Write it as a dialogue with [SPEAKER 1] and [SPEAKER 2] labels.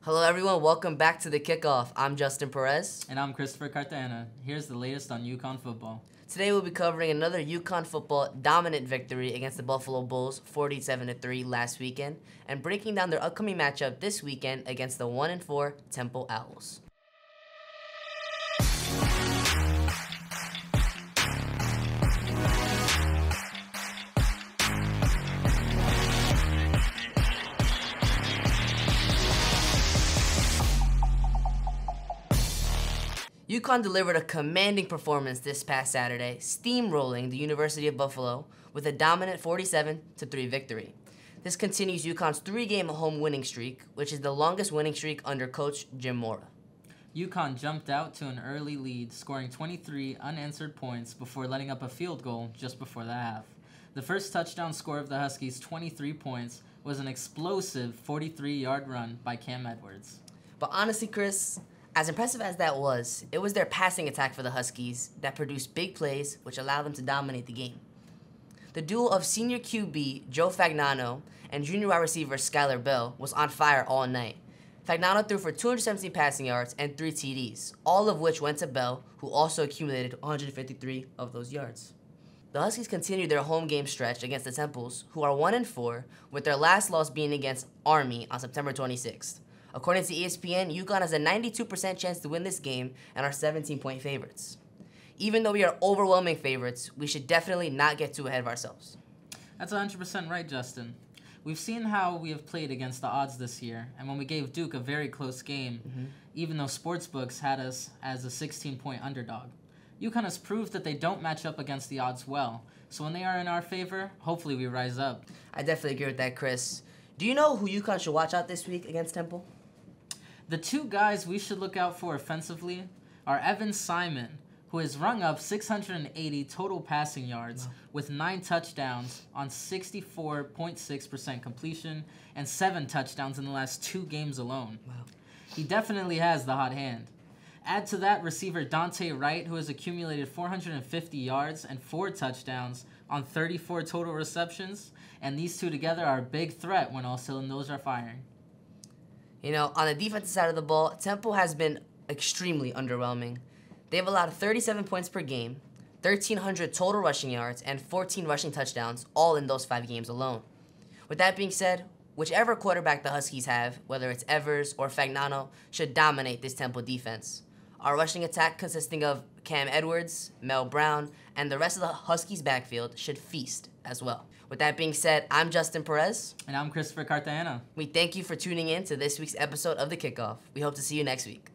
[SPEAKER 1] Hello everyone, welcome back to the Kickoff. I'm Justin Perez.
[SPEAKER 2] And I'm Christopher Cartagena. Here's the latest on UConn football.
[SPEAKER 1] Today we'll be covering another UConn football dominant victory against the Buffalo Bulls, 47-3 last weekend, and breaking down their upcoming matchup this weekend against the 1-4 Temple Owls. UConn delivered a commanding performance this past Saturday, steamrolling the University of Buffalo with a dominant 47-3 victory. This continues UConn's three-game home winning streak, which is the longest winning streak under coach Jim Mora.
[SPEAKER 2] UConn jumped out to an early lead, scoring 23 unanswered points before letting up a field goal just before the half. The first touchdown score of the Huskies' 23 points was an explosive 43-yard run by Cam Edwards.
[SPEAKER 1] But honestly, Chris, as impressive as that was, it was their passing attack for the Huskies that produced big plays, which allowed them to dominate the game. The duo of senior QB Joe Fagnano and junior wide receiver Skylar Bell was on fire all night. Fagnano threw for 217 passing yards and 3 TDs, all of which went to Bell, who also accumulated 153 of those yards. The Huskies continued their home game stretch against the Temples, who are 1-4, with their last loss being against Army on September 26th. According to ESPN, UConn has a 92% chance to win this game and are 17-point favorites. Even though we are overwhelming favorites, we should definitely not get too ahead of ourselves.
[SPEAKER 2] That's 100% right, Justin. We've seen how we have played against the odds this year, and when we gave Duke a very close game, even though sportsbooks had us as a 16-point underdog. UConn has proved that they don't match up against the odds well, so when they are in our favor, hopefully we rise up.
[SPEAKER 1] I definitely agree with that, Chris. Do you know who UConn should watch out this week against Temple?
[SPEAKER 2] The two guys we should look out for offensively are Evan Simon, who has rung up 680 total passing yards with 9 touchdowns on 64.6% completion and 7 touchdowns in the last 2 games alone.
[SPEAKER 1] Wow.
[SPEAKER 2] He definitely has the hot hand. Add to that receiver Dante Wright, who has accumulated 450 yards and 4 touchdowns on 34 total receptions, and these two together are a big threat when all cylinders are firing.
[SPEAKER 1] You know, on the defensive side of the ball, Temple has been extremely underwhelming. They've allowed 37 points per game, 1,300 total rushing yards, and 14 rushing touchdowns, all in those 5 games alone. With that being said, whichever quarterback the Huskies have, whether it's Evers or Fagnano, should dominate this Temple defense. Our rushing attack, consisting of Cam Edwards, Mel Brown, and the rest of the Huskies' backfield, should feast as well. With that being said, I'm Justin Perez.
[SPEAKER 2] And I'm Christopher Cartagena.
[SPEAKER 1] We thank you for tuning in to this week's episode of The Kickoff. We hope to see you next week.